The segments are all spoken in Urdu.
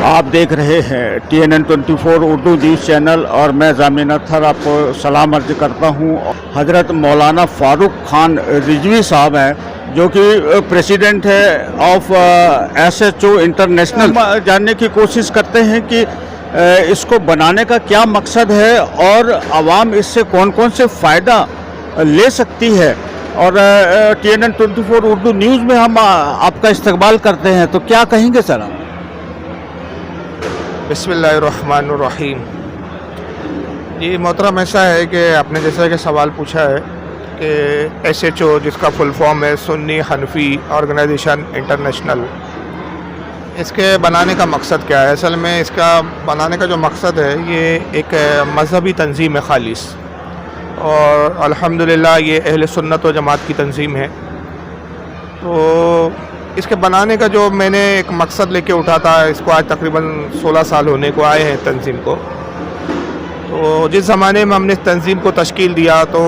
آپ دیکھ رہے ہیں TNN24 اردو نیوز چینل اور میں ضامن اطہر آپ کو سلام عرض کرتا ہوں۔ حضرت مولانا فاروق خان رضوی صاحب ہیں جو کہ پریزیڈنٹ ہے آف SHO انٹرنیشنل۔ جاننے کی کوشش کرتے ہیں کہ اس کو بنانے کا کیا مقصد ہے اور عوام اس سے کون کون سے فائدہ لے سکتی ہے، اور TNN24 اردو نیوز میں ہم آپ کا استقبال کرتے ہیں، تو کیا کہیں گے سر آپ؟ بسم اللہ الرحمن الرحیم۔ جی محترم، ایسا ہے کہ آپ نے جیسا کہ سوال پوچھا ہے کہ SHO جس کا فل فارم ہے سنی حنفی آرگنائزیشن انٹرنیشنل، اس کے بنانے کا مقصد کیا ہے؟ اصل میں اس کا بنانے کا جو مقصد ہے یہ ایک مذہبی تنظیم ہے خالص، اور الحمدللہ یہ اہل سنت و جماعت کی تنظیم ہے۔ تو اس کے بنانے کا جو میں نے ایک مقصد لے کے اٹھا تھا، اس کو آج تقریباً 16 سال ہونے کو آئے ہیں تنظیم کو۔ تو جس زمانے میں ہم نے اس تنظیم کو تشکیل دیا تو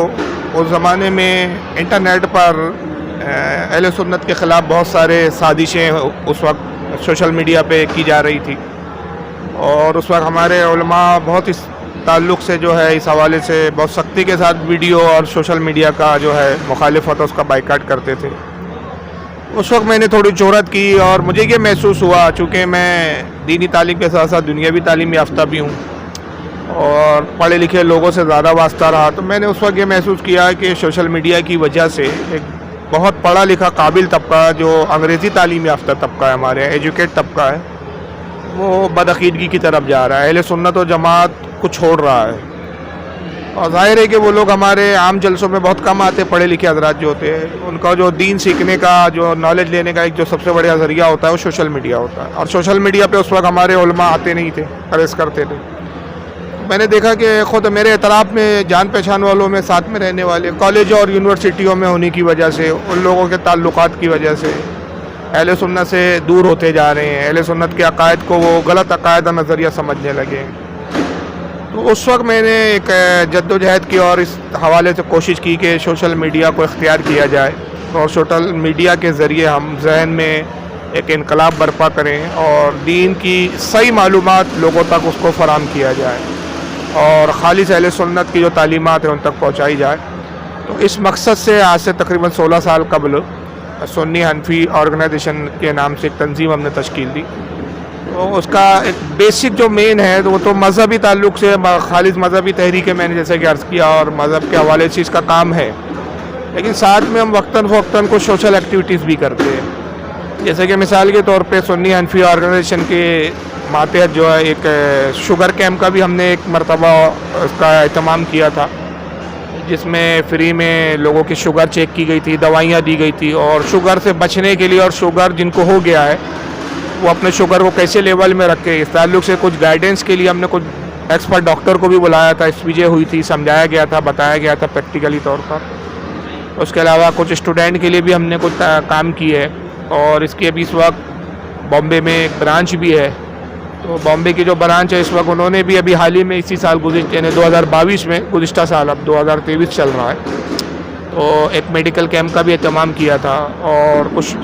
اس زمانے میں انٹرنیٹ پر اہل سنت کے خلاف بہت سارے سازشیں اس وقت سوشل میڈیا پہ کی جا رہی تھی، اور اس وقت ہمارے علماء بہت اس تعلق سے جو ہے اس حوالے سے بہت سختی کے ساتھ ویڈیو اور سوشل میڈیا کا جو ہے مخالفت اس کا بائیکاٹ کرتے تھے۔ اس وقت میں نے تھوڑی جرأت کی اور مجھے یہ محسوس ہوا، چونکہ میں دینی تعلیم کے ساتھ ساتھ دنیاوی تعلیم یافتہ بھی ہوں اور پڑھے لکھے لوگوں سے زیادہ واسطہ رہا، تو میں نے اس وقت یہ محسوس کیا کہ سوشل میڈیا کی وجہ سے ایک بہت پڑھا لکھا قابل طبقہ جو انگریزی تعلیم یافتہ طبقہ ہے، ہمارے ایجوکیٹ طبقہ ہے، وہ بدعقیدگی کی طرف جا رہا ہے، اہل سنت و جماعت کو چھوڑ رہا ہے۔ اور ظاہر ہے کہ وہ لوگ ہمارے عام جلسوں میں بہت کم آتے، پڑھے لکھے حضرات جو ہوتے ہیں، ان کا جو دین سیکھنے کا، جو نالج لینے کا ایک جو سب سے بڑا ذریعہ ہوتا ہے وہ سوشل میڈیا ہوتا ہے، اور سوشل میڈیا پہ اس وقت ہمارے علماء آتے نہیں تھے، پریس کرتے تھے۔ میں نے دیکھا کہ خود میرے اطراف میں جان پہچان والوں میں ساتھ میں رہنے والے کالج اور یونیورسٹیوں میں ہونے کی وجہ سے، ان لوگوں کے تعلقات کی وجہ سے اہل سنت سے دور ہوتے جا رہے ہیں، اہل سنت کے عقائد کو وہ غلط عقائد نظریہ سمجھنے لگے۔ تو اس وقت میں نے ایک جد و جہد کی اور اس حوالے سے کوشش کی کہ سوشل میڈیا کو اختیار کیا جائے، اور سوشل میڈیا کے ذریعے ہم ذہن میں ایک انقلاب برپا کریں اور دین کی صحیح معلومات لوگوں تک اس کو فراہم کیا جائے، اور خالص اہل سنت کی جو تعلیمات ہیں ان تک پہنچائی جائے۔ تو اس مقصد سے آج سے تقریباً 16 سال قبل سنی حنفی آرگنائزیشن کے نام سے ایک تنظیم ہم نے تشکیل دی۔ تو اس کا ایک بیسک جو مین ہے وہ تو مذہبی تعلق سے خالص مذہبی تحریک ہے، میں نے جیسے کہ عرض کیا، اور مذہب کے حوالے سے اس کا کام ہے، لیکن ساتھ میں ہم وقتاً فوقتاً کو سوشل ایکٹیویٹیز بھی کرتے ہیں۔ جیسے کہ مثال کے طور پہ سنی حنفی آرگنائزیشن کے ماتحت جو ہے ایک شوگر کیمپ کا بھی ہم نے ایک مرتبہ اس کا اہتمام کیا تھا، جس میں فری میں لوگوں کی شوگر چیک کی گئی تھی، دوائیاں دی گئی تھی، اور شوگر سے بچنے کے لیے اور شوگر جن کو ہو گیا ہے وہ اپنے شوگر کو کیسے لیول میں رکھے، اس تعلق سے کچھ گائیڈنس کے لیے ہم نے کچھ ایکسپرٹ ڈاکٹر کو بھی بلایا تھا، اسپیچیں ہوئی تھی، سمجھایا گیا تھا، بتایا گیا تھا پریکٹیکلی طور پر۔ اس کے علاوہ کچھ اسٹوڈنٹ کے لیے بھی ہم نے کچھ کام کیے ہے، اور اس کی ابھی اس وقت بامبے میں ایک برانچ بھی ہے۔ تو بامبے کی جو برانچ ہے اس وقت انہوں نے بھی ابھی حال ہی میں اسی سال یعنی 2022 میں، گزشتہ سال اب 2023 چل رہا ہے، تو ایک میڈیکل کیمپ کا بھی اہتمام کیا تھا۔ اور کچھ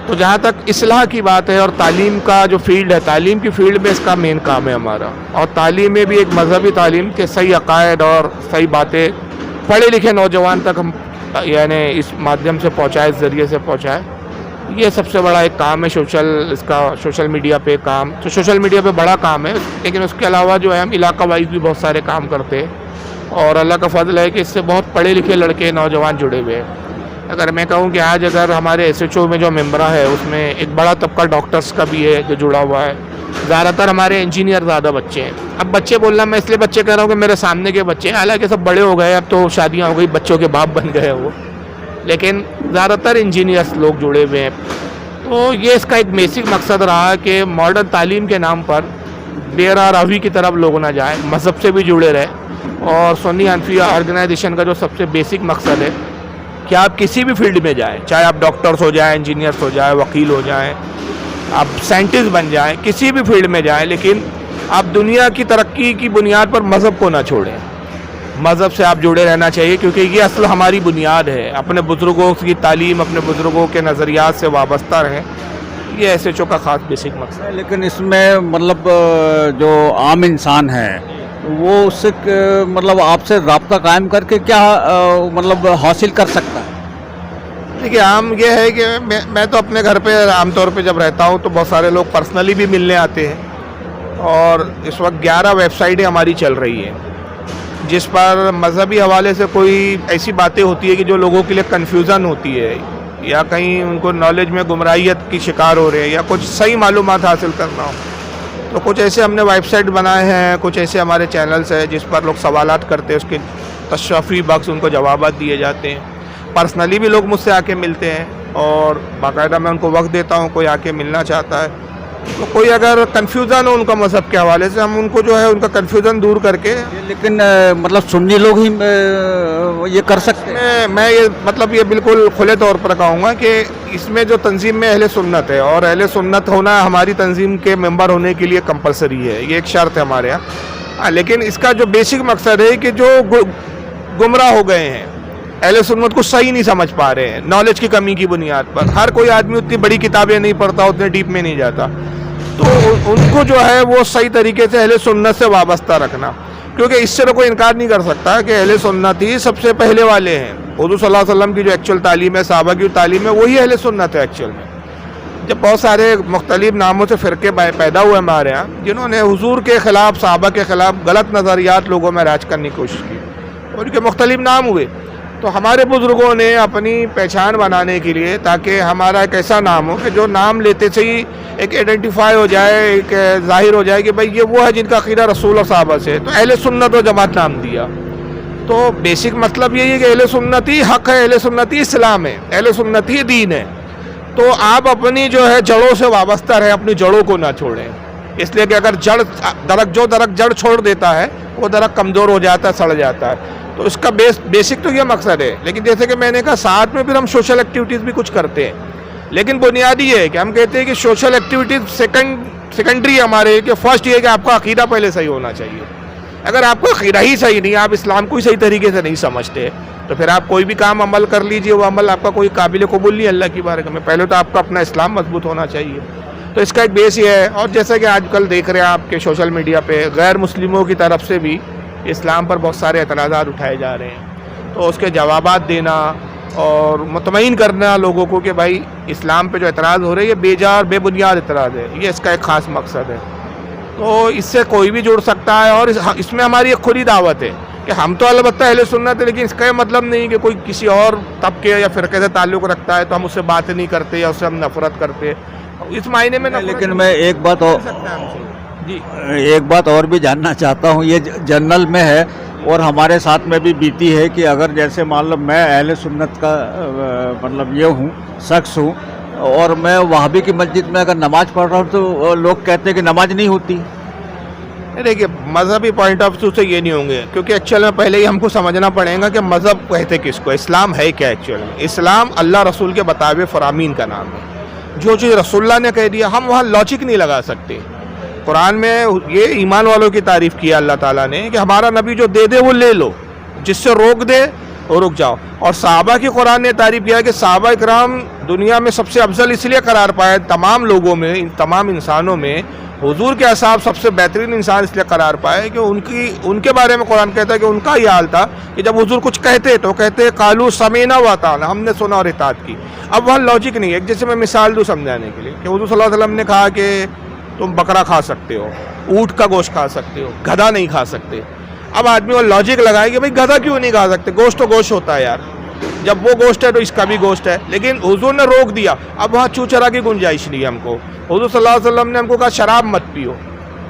تو جہاں تک اصلاح کی بات ہے اور تعلیم کا جو فیلڈ ہے، تعلیم کی فیلڈ میں اس کا مین کام ہے ہمارا، اور تعلیم میں بھی ایک مذہبی تعلیم کے صحیح عقائد اور صحیح باتیں پڑھے لکھے نوجوان تک ہم یعنی اس مادھیم سے پہنچائے، اس ذریعے سے پہنچائے، یہ سب سے بڑا ایک کام ہے اس کا سوشل میڈیا پہ کام۔ تو سوشل میڈیا پہ بڑا کام ہے، لیکن اس کے علاوہ جو ہے ہم علاقہ وائز بھی بہت سارے کام کرتے ہیں، اور اللہ کا فضل ہے کہ اس سے بہت پڑھے لکھے لڑکے نوجوان جڑے ہوئے ہیں۔ اگر میں کہوں کہ آج اگر ہمارے SHO میں جو ممبرہ ہے اس میں ایک بڑا طبقہ ڈاکٹرز کا بھی ہے جو جڑا ہوا ہے، زیادہ تر ہمارے انجینئر زیادہ بچے ہیں۔ اب بچے بولنا میں اس لیے بچے کہہ رہا ہوں کہ میرے سامنے کے بچے ہیں، حالانکہ سب بڑے ہو گئے، اب تو شادیاں ہو گئی، بچوں کے باپ بن گئے وہ، لیکن زیادہ تر انجینئرس لوگ جڑے ہوئے ہیں۔ تو یہ اس کا ایک بیسک مقصد رہا کہ ماڈرن تعلیم کے نام پر دیر راوی کی طرف لوگ نہ جائیں، مذہب سے بھی جڑے رہے، اور سنی حنفی آرگنائزیشن کا جو سب سے بیسک مقصد ہے کہ آپ کسی بھی فیلڈ میں جائیں، چاہے آپ ڈاکٹرز ہو جائیں، انجینئرس ہو جائیں، وکیل ہو جائیں، آپ سائنٹسٹ بن جائیں، کسی بھی فیلڈ میں جائیں، لیکن آپ دنیا کی ترقی کی بنیاد پر مذہب کو نہ چھوڑیں، مذہب سے آپ جڑے رہنا چاہیے، کیونکہ یہ اصل ہماری بنیاد ہے۔ اپنے بزرگوں کی تعلیم، اپنے بزرگوں کے نظریات سے وابستہ رہیں، یہ SHO کا خاص بیسک مقصد ہے. لیکن اس میں مطلب جو عام انسان ہے وہ اس سے مطلب آپ سے رابطہ قائم کر کے کیا مطلب حاصل کر سکتا ہے؟ دیکھیے عام یہ ہے کہ میں تو اپنے گھر پہ عام طور پہ جب رہتا ہوں تو بہت سارے لوگ پرسنلی بھی ملنے آتے ہیں، اور اس وقت 11 ویب سائٹیں ہماری چل رہی ہیں جس پر مذہبی حوالے سے کوئی ایسی باتیں ہوتی ہے کہ جو لوگوں کے لیے کنفیوژن ہوتی ہے، یا کہیں ان کو نالج میں گمراہیت کی شکار ہو رہے ہیں، یا کچھ صحیح معلومات حاصل کرنا ہو، تو کچھ ایسے ہم نے ویب سائٹ بنائے ہیں، کچھ ایسے ہمارے چینلز ہیں جس پر لوگ سوالات کرتے ہیں، اس کے تشریفی بخش ان کو جوابات دیے جاتے ہیں. پرسنلی بھی لوگ مجھ سے آ کے ملتے ہیں، اور باقاعدہ میں ان کو وقت دیتا ہوں. کوئی آ کے ملنا چاہتا ہے تو کوئی اگر کنفیوژن ہو ان کا مذہب کے حوالے سے، ہم ان کو جو ہے ان کا کنفیوژن دور کر کے. لیکن مطلب سنی لوگ ہی یہ کر سکتے ہیں؟ میں یہ مطلب یہ بالکل کھلے طور پر کہوں گا کہ اس میں جو تنظیم میں اہل سنت ہے، اور اہل سنت ہونا ہماری تنظیم کے ممبر ہونے کے لیے کمپلسری ہے، یہ ایک شرط ہے ہمارے یہاں. لیکن اس کا جو بیسک مقصد ہے کہ جو گمراہ ہو گئے ہیں، اہل سنت کو صحیح نہیں سمجھ پا رہے ہیں نالج کی کمی کی بنیاد پر، ہر کوئی آدمی اتنی بڑی کتابیں نہیں پڑھتا، اتنے ڈیپ میں نہیں جاتا، تو ان کو جو ہے وہ صحیح طریقے سے اہل سنت سے وابستہ رکھنا. کیونکہ اس سے تو کوئی انکار نہیں کر سکتا کہ اہل سنت ہی سب سے پہلے والے ہیں. حضور صلی اللہ علیہ وسلم کی جو ایکچوئل تعلیم ہے، صحابہ کی تعلیم ہے، وہی اہل سنت ہے ایکچوئل میں. جب بہت سارے مختلف ناموں سے فرقے پیدا ہوئے ہمارے ہاں جنہوں نے حضور کے خلاف، صحابہ کے خلاف غلط نظریات لوگوں میں رائج کرنے کی کوشش کی، اور ان کے مختلف نام ہوئے. تو ہمارے بزرگوں نے اپنی پہچان بنانے کے لیے، تاکہ ہمارا ایک ایسا نام ہو کہ جو نام لیتے سے ہی ایک آئیڈینٹیفائی ہو جائے، ایک ظاہر ہو جائے کہ بھائی یہ وہ ہے جن کا عقیدہ رسول اور صحابہ سے، تو اہل سنت و جماعت نام دیا. تو بیسک مطلب یہی ہے کہ اہل سنت ہی حق ہے، اہل سنت ہی اسلام ہے، اہل سنت ہی دین ہے. تو آپ اپنی جو ہے جڑوں سے وابستہ رہیں، اپنی جڑوں کو نہ چھوڑیں. اس لیے کہ اگر درخت جڑ چھوڑ دیتا ہے وہ درخت کمزور ہو جاتا ہے، سڑ جاتا ہے. تو اس کا بیسک تو یہ مقصد ہے. لیکن جیسے کہ میں نے کہا ساتھ میں پھر ہم سوشل ایکٹیویٹیز بھی کچھ کرتے ہیں، لیکن بنیادی یہ ہے کہ ہم کہتے ہیں کہ سوشل ایکٹیویٹیز سیکنڈری ہمارے، کہ فرسٹ یہ ہے کہ آپ کا عقیدہ پہلے صحیح ہونا چاہیے. اگر آپ کا عقیدہ ہی صحیح نہیں، آپ اسلام کو ہی صحیح طریقے سے نہیں سمجھتے، تو پھر آپ کوئی بھی کام عمل کر لیجئے، وہ عمل آپ کا کوئی قابل قبول نہیں اللہ کی بارگاہ میں. پہلے تو آپ کا اپنا اسلام مضبوط ہونا چاہیے. تو اس کا ایک بیس یہ ہے. اور جیسا کہ آج کل دیکھ رہے ہیں آپ کے سوشل میڈیا پہ غیر مسلموں کی طرف سے بھی اسلام پر بہت سارے اعتراضات اٹھائے جا رہے ہیں، تو اس کے جوابات دینا اور مطمئن کرنا لوگوں کو کہ بھائی اسلام پہ جو اعتراض ہو رہے ہیں یہ بے جا اور بے بنیاد اعتراض ہے، یہ اس کا ایک خاص مقصد ہے. تو اس سے کوئی بھی جڑ سکتا ہے، اور اس میں ہماری ایک کھلی دعوت ہے کہ ہم تو البتہ اہل سنت ہے، لیکن اس کا یہ مطلب نہیں کہ کوئی کسی اور طبقے یا فرقے سے تعلق رکھتا ہے تو ہم اس سے بات نہیں کرتے یا اس سے ہم نفرت کرتے. اس معنی میں لیکن میں ایک بات اور بھی جاننا چاہتا ہوں، یہ جنرل میں ہے اور ہمارے ساتھ میں بھی بیتی ہے کہ اگر جیسے مان لو میں اہل سنت کا مطلب یہ ہوں، شخص ہوں، اور میں وہابی کی مسجد میں اگر نماز پڑھ رہا ہوں تو لوگ کہتے ہیں کہ نماز نہیں ہوتی. دیکھیے مذہبی پوائنٹ آف ویو سے یہ نہیں ہوں گے، کیونکہ ایکچوئل میں پہلے ہی ہم کو سمجھنا پڑے گا کہ مذہب کہتے کس کو، اسلام ہے کیا. ایکچوئل میں اسلام اللہ رسول کے بتائے فرامین کا نام ہے. جو چیز رسول اللہ نے کہہ دیا ہم وہاں لاجک نہیں لگا سکتے. قرآن میں یہ ایمان والوں کی تعریف کی ہے اللہ تعالیٰ نے کہ ہمارا نبی جو دے دے وہ لے لو، جس سے روک دے وہ رک جاؤ. اور صحابہ کی قرآن نے تعریف کیا ہے کہ صحابہ اکرام دنیا میں سب سے افضل اس لیے قرار پائے، تمام لوگوں میں، تمام انسانوں میں حضور کے اصحاب سب سے بہترین انسان اس لیے قرار پائے کہ ان کے بارے میں قرآن کہتا ہے کہ ان کا یہ حال تھا کہ جب حضور کچھ کہتے تو کہتے قالوا سمعنا واطعنا، ہم نے سنا اور اطاعت کی. اب وہاں لاجک نہیں ہے. ایک جیسے میں مثال دوں سمجھانے کے لیے کہ حضور صلی اللہ علیہ وسلم نے کہا کہ تم بکرا کھا سکتے ہو، اونٹ کا گوشت کھا سکتے ہو، گدھا نہیں کھا سکتے. اب آدمی وہ لاجک لگائے کہ بھائی گدھا کیوں نہیں کھا سکتے، گوشت تو گوشت ہوتا ہے یار، جب وہ گوشت ہے تو اس کا بھی گوشت ہے. لیکن حضور نے روک دیا. اب وہاں چوچرا کی گنجائش نہیں ہے ہم کو. حضور صلی اللہ علیہ وسلم نے ہم کو کہا شراب مت پیو،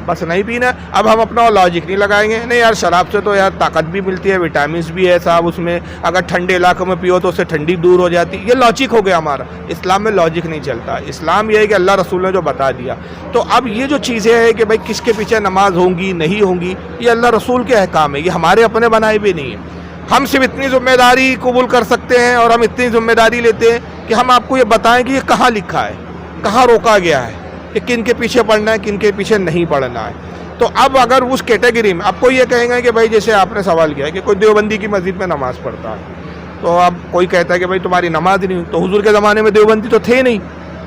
بس نہیں پینا. اب ہم اپنا لاجک نہیں لگائیں گے، نہیں یار شراب سے تو یار طاقت بھی ملتی ہے، وٹامنس بھی ہے صاحب اس میں، اگر ٹھنڈے علاقوں میں پیو تو اس سے ٹھنڈی دور ہو جاتی. یہ لاجک ہو گیا ہمارا. اسلام میں لاجک نہیں چلتا. اسلام یہ ہے کہ اللہ رسول نے جو بتا دیا. تو اب یہ جو چیزیں ہیں کہ بھائی کس کے پیچھے نماز ہوں گی نہیں ہوں گی، یہ اللہ رسول کے احکام ہے، یہ ہمارے اپنے بنائے بھی نہیں ہیں. ہم صرف اتنی ذمہ داری قبول کر سکتے ہیں اور ہم اتنی ذمہ داری لیتے ہیں کہ ہم آپ کو یہ بتائیں کہ یہ کہاں لکھا ہے، کہاں روکا گیا ہے کہ کن کے پیچھے پڑھنا ہے، کن کے پیچھے نہیں پڑھنا ہے. تو اب اگر اس کیٹیگری میں آپ کو یہ کہیں گے کہ بھائی جیسے آپ نے سوال کیا کہ کوئی دیوبندی کی مسجد میں نماز پڑھتا ہے، تو اب کوئی کہتا ہے کہ بھائی تمہاری نماز نہیں، تو حضور کے زمانے میں دیوبندی تو تھے نہیں،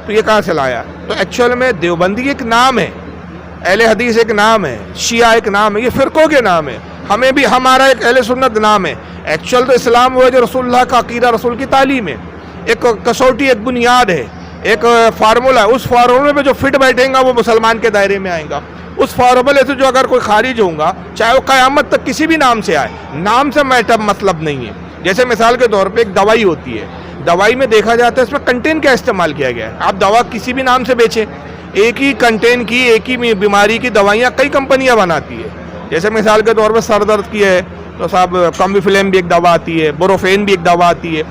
تو یہ کہاں سے لایا؟ تو ایکچوئل میں دیوبندی ایک نام ہے، اہل حدیث ایک نام ہے، شیعہ ایک نام ہے، یہ فرقوں کے نام ہے. ہمیں بھی ہمارا ایک اہل سنت نام ہے. ایکچوئل تو اسلام وہ ہے جو رسول اللہ کا عقیدہ، رسول کی تعلیم ہے، ایک کسوٹی، ایک بنیاد ہے، ایک فارمولہ ہے. اس فارمولے پہ جو فٹ بیٹھیں گا وہ مسلمان کے دائرے میں آئیں گا. اس فارمولے سے جو اگر کوئی خارج ہوگا، چاہے وہ قیامت تک کسی بھی نام سے آئے، نام سے مطلب نہیں ہے. جیسے مثال کے طور پہ ایک دوائی ہوتی ہے، دوائی میں دیکھا جاتا ہے اس میں کنٹین کیا استعمال کیا گیا ہے. آپ دوا کسی بھی نام سے بیچیں، ایک ہی کنٹین کی، ایک ہی بیماری کی دوائیاں کئی کمپنیاں بناتی ہے. جیسے مثال کے طور پہ سر درد کی ہے تو صاحب کمبیفلیم بھی ایک دوا آتی ہے، بروفین بھی ایک دوا آتی ہے،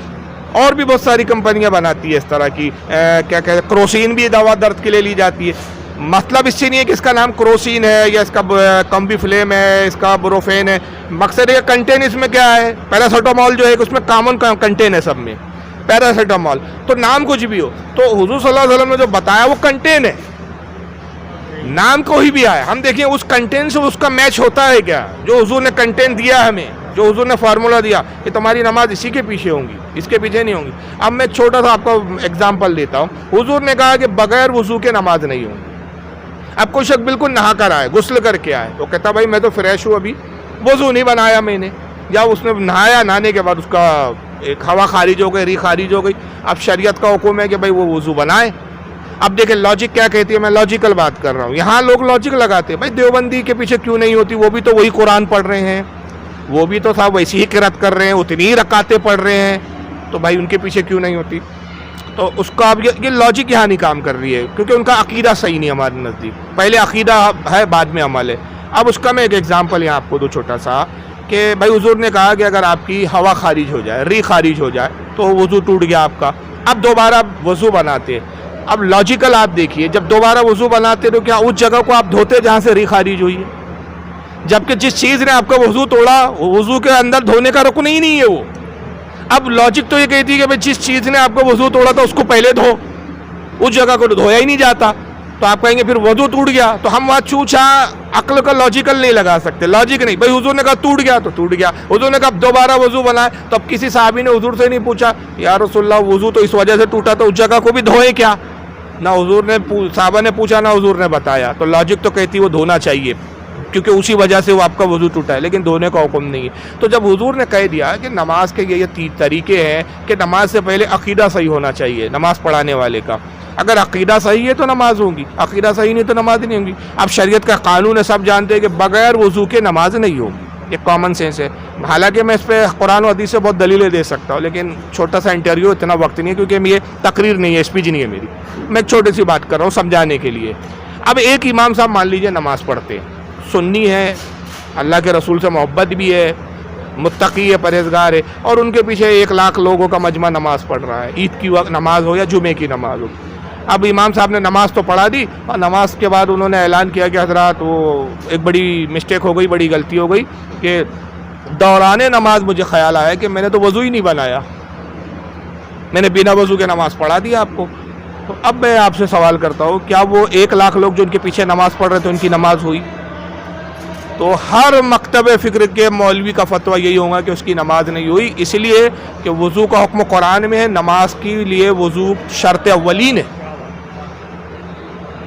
اور بھی بہت ساری کمپنیاں بناتی ہے اس طرح کی. کیا کہتے ہیں، کروسین بھی دوا درد کے لیے لی جاتی ہے. مطلب اس سے نہیں ہے کہ اس کا نام کروسین ہے یا اس کا کمبیفلیم ہے، اس کا بروفین ہے. مقصد ہے کنٹین اس میں کیا ہے. پیراسیٹامول جو ہے اس میں کامن کنٹین ہے سب میں، پیراسیٹامول. تو نام کچھ بھی ہو، تو حضور صلی اللہ علیہ وسلم نے جو بتایا وہ کنٹین ہے، نام کوئی بھی آئے. ہم دیکھیں اس کنٹین سے اس کا میچ ہوتا ہے کیا. جو حضور نے کنٹین دیا ہمیں، جو حضور نے فارمولہ دیا کہ تمہاری نماز اسی کے پیچھے ہوں گی، اس کے پیچھے نہیں ہوں گی. اب میں چھوٹا سا آپ کو ایگزامپل دیتا ہوں. حضور نے کہا کہ بغیر وضو کے نماز نہیں ہوں گی. اب کوئی شخص بالکل نہا کر آئے، غسل کر کے آئے، تو کہتا بھائی میں تو فریش ہوں، ابھی وضو نہیں بنایا میں نے، یا اس نے نہایا، نہانے کے بعد اس کا ایک ہوا خارج ہو گئی، ری خارج ہو گئی. اب شریعت کا حکم ہے کہ بھائی وہ وضو بنائے. اب دیکھیں لاجک کیا کہتی ہے، میں لاجیکل بات کر رہا ہوں. یہاں لوگ لاجک لگاتے ہیں، بھائی دیوبندی کے پیچھے کیوں نہیں ہوتی، وہ بھی تو وہی قرآن پڑھ رہے ہیں، وہ بھی تو صاحب ویسی ہی قرات کر رہے ہیں، اتنی ہی رکعتیں پڑھ رہے ہیں، تو بھائی ان کے پیچھے کیوں نہیں ہوتی. تو اس کا اب یہ لاجک یہاں نہیں کام کر رہی ہے، کیونکہ ان کا عقیدہ صحیح نہیں ہمارے نزدیک. پہلے عقیدہ ہے، بعد میں عمل ہے. اب اس کا میں ایک ایگزامپل یہاں آپ کو دوں چھوٹا سا، کہ بھائی حضور نے کہا کہ اگر آپ کی ہوا خارج ہو جائے، ری خارج ہو جائے، تو وضو ٹوٹ گیا آپ کا. اب دوبارہ وضو بناتے. اب لاجیکل آپ دیکھیے، جب دوبارہ وضو بناتے تو کیا اس جگہ کو آپ دھوتے جہاں سے ری خارج ہوئی ہے؟ جبکہ جس چیز نے آپ کا وضو توڑا، وضو کے اندر دھونے کا رکن ہی نہیں ہے وہ. اب لاجک تو یہ کہتی ہے کہ بھائی جس چیز نے آپ کا وضو توڑا تھا اس کو پہلے دھو، اس جگہ کو دھویا ہی نہیں جاتا. تو آپ کہیں گے پھر وضو ٹوٹ گیا. تو ہم وہاں چوچا عقل کا لاجیکل نہیں لگا سکتے، لاجک نہیں. بھائی حضور نے کہا ٹوٹ گیا تو ٹوٹ گیا، حضور نے کہا دوبارہ وضو بنائے. تو اب کسی صحابی نے حضور سے نہیں پوچھا یا رسول اللہ وضو تو اس وجہ سے ٹوٹا، تو اس جگہ کو بھی دھوئے کیا؟ نہ حضور نے صحابہ نے پوچھا، نہ حضور نے بتایا. تو لاجک تو کہتی وہ دھونا چاہیے، کیونکہ اسی وجہ سے وہ آپ کا وضو ٹوٹا ہے، لیکن دھونے کا حکم نہیں ہے. تو جب حضور نے کہہ دیا کہ نماز کے یہ طریقے ہیں کہ نماز سے پہلے عقیدہ صحیح ہونا چاہیے نماز پڑھانے والے کا. اگر عقیدہ صحیح ہے تو نماز ہوگی، عقیدہ صحیح نہیں تو نماز نہیں ہوگی. اب شریعت کا قانون ہے، سب جانتے ہیں کہ بغیر وضو کے نماز نہیں ہوگی. یہ کامن سینس ہے. حالانکہ میں اس پہ قرآن و حدیث سے بہت دلیلیں دے سکتا ہوں، لیکن چھوٹا سا انٹرویو، اتنا وقت نہیں ہے، کیونکہ یہ تقریر نہیں ہے، اسپیچ نہیں ہے میری. میں ایک چھوٹی سی بات کر رہا ہوں سمجھانے کے لیے. اب ایک امام صاحب مان لیجئے نماز پڑھتے ہیں، سنی ہے، اللہ کے رسول سے محبت بھی ہے، متقی ہے، پرہیزگار ہے، اور ان کے پیچھے 1,00,000 لوگوں کا مجمع نماز پڑھ رہا ہے، عید کی نماز ہو یا جمعے کی نماز ہو. اب امام صاحب نے نماز تو پڑھا دی، اور نماز کے بعد انہوں نے اعلان کیا کہ حضرات وہ ایک بڑی مسٹیک ہو گئی، بڑی غلطی ہو گئی کہ دوران نماز مجھے خیال آیا کہ میں نے تو وضو ہی نہیں بنایا، میں نے بنا وضو کے نماز پڑھا دی آپ کو. تو اب میں آپ سے سوال کرتا ہوں، کیا وہ 1,00,000 لوگ جو ان کے پیچھے نماز پڑھ رہے تھے ان کی نماز ہوئی؟ تو ہر مکتب فکر کے مولوی کا فتویٰ یہی ہوگا کہ اس کی نماز نہیں ہوئی، اس لیے کہ وضو کا حکم قرآن میں ہے، نماز کے لیے وضو شرط اولین ہے.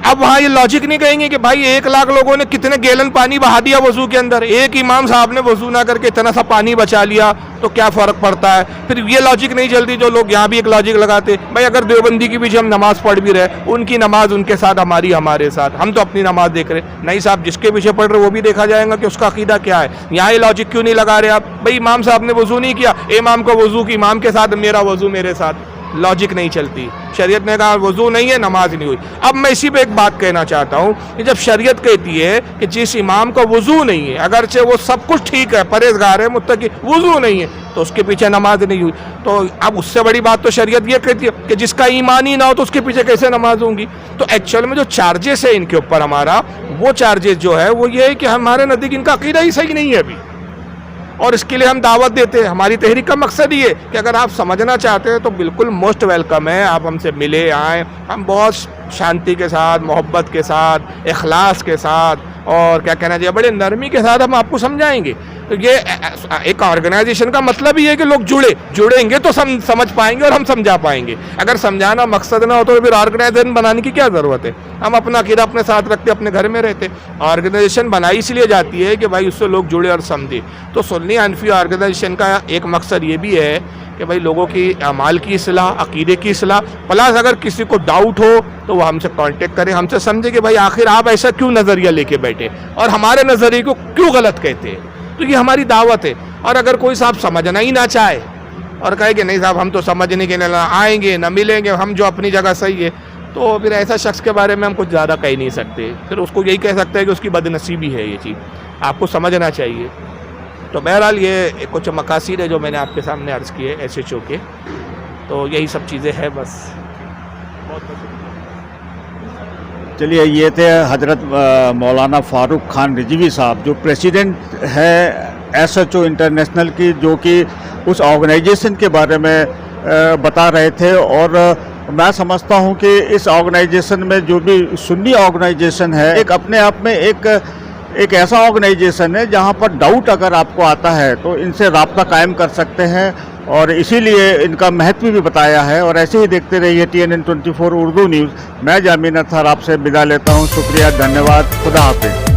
اب وہاں یہ لاجک نہیں کہیں گے کہ بھائی 1,00,000 لوگوں نے کتنے گیلن پانی بہا دیا وضو کے اندر، ایک امام صاحب نے وضو نہ کر کے اتنا سا پانی بچا لیا تو کیا فرق پڑتا ہے. پھر یہ لاجک نہیں چلتی جو لوگ یہاں بھی ایک لاجک لگاتے، بھائی اگر دیوبندی کی پیچھے ہم نماز پڑھ بھی رہے، ان کی نماز ان کے ساتھ، ہماری ہمارے ساتھ، ہم تو اپنی نماز دیکھ رہے. نہیں صاحب، جس کے پیچھے پڑھ رہے وہ بھی دیکھا جائے گا کہ اس کا عقیدہ کیا ہے. یہاں یہ لاجک کیوں نہیں لگا رہے آپ؟ بھائی امام صاحب نے وضو نہیں کیا، امام کو وضو کی امام کے ساتھ، میرا وضو میرے ساتھ. لاجک نہیں چلتی. شریعت نے کہا وضو نہیں ہے، نماز نہیں ہوئی. اب میں اسی پہ ایک بات کہنا چاہتا ہوں کہ جب شریعت کہتی ہے کہ جس امام کا وضو نہیں ہے، اگرچہ وہ سب کچھ ٹھیک ہے، پرہیزگار ہے، متقی، وضو نہیں ہے، تو اس کے پیچھے نماز نہیں ہوئی. تو اب اس سے بڑی بات تو شریعت یہ کہتی ہے کہ جس کا ایمان ہی نہ ہو تو اس کے پیچھے کیسے نماز ہوں گی. تو ایکچوئل میں جو چارجز ہے ان کے اوپر ہمارا، وہ چارجز جو ہے وہ یہ ہے کہ ہمارے نزدیک ان کا عقیدہ ہی صحیح نہیں ہے ابھی، اور اس کے لیے ہم دعوت دیتے ہیں. ہماری تحریک کا مقصد یہ ہے کہ اگر آپ سمجھنا چاہتے ہیں تو بالکل موسٹ ویلکم ہے، آپ ہم سے ملے آئیں. ہم بہت شانتی کے ساتھ، محبت کے ساتھ، اخلاص کے ساتھ، اور کیا کہنا چاہیے، بڑے نرمی کے ساتھ ہم آپ کو سمجھائیں گے. تو یہ ایک آرگنائزیشن کا مطلب ہی ہے کہ لوگ جڑیں گے تو سمجھ پائیں گے اور ہم سمجھا پائیں گے. اگر سمجھانا مقصد نہ ہو تو پھر آرگنائزیشن بنانے کی کیا ضرورت ہے؟ ہم اپنا عقیدہ اپنے ساتھ رکھتے اپنے گھر میں رہتے. آرگنائزیشن بنائی اس لیے جاتی ہے کہ بھائی اس سے لوگ جڑے اور سمجھے. تو سنی حنفی آرگنائزیشن کا ایک مقصد یہ بھی ہے کہ بھائی لوگوں کی اعمال کی اصلاح، عقیدے کی اصلاح، پلس اگر کسی کو ڈاؤٹ ہو تو وہ ہم سے کانٹیکٹ کریں، ہم سے سمجھے کہ بھائی آخر آپ ایسا کیوں نظریہ لے کے بیٹھے اور ہمارے نظریے کو کیوں غلط کہتے ہیں. تو یہ ہماری دعوت ہے. اور اگر کوئی صاحب سمجھنا ہی نہ چاہے اور کہے کہ نہیں صاحب ہم تو سمجھنے کے لیے نہ آئیں گے نہ ملیں گے، ہم جو اپنی جگہ صحیح ہے، تو پھر ایسا شخص کے بارے میں ہم کچھ زیادہ کہہ نہیں سکتے. پھر اس کو یہی کہہ سکتے ہیں کہ اس کی بد نصیبی ہے. یہ چیز آپ کو سمجھنا چاہیے. تو بہرحال یہ کچھ مقاصد ہے جو میں نے آپ کے سامنے عرض کیے SHO کے. تو یہی سب چیزیں ہیں بس. چلیے، یہ تھے حضرت مولانا فاروق خان رضوی صاحب جو پریسیڈنٹ ہے SHO انٹرنیشنل کی، جو کہ اس آرگنائزیشن کے بارے میں بتا رہے تھے. اور میں سمجھتا ہوں کہ اس آرگنائزیشن میں جو بھی سنی آرگنائزیشن ہے، ایک اپنے آپ میں ایک ایسا آرگنائزیشن ہے جہاں پر ڈاؤٹ اگر آپ کو آتا ہے تو ان سے رابطہ قائم کر سکتے ہیں، اور اسی لیے ان کا مہتو بھی بتایا ہے. اور ایسے ہی دیکھتے رہیے TNN 24 اردو نیوز. میں جامعہ اطہر آپ سے بدا لیتا ہوں. شکریہ، دھنیہ واد، خدا حافظ.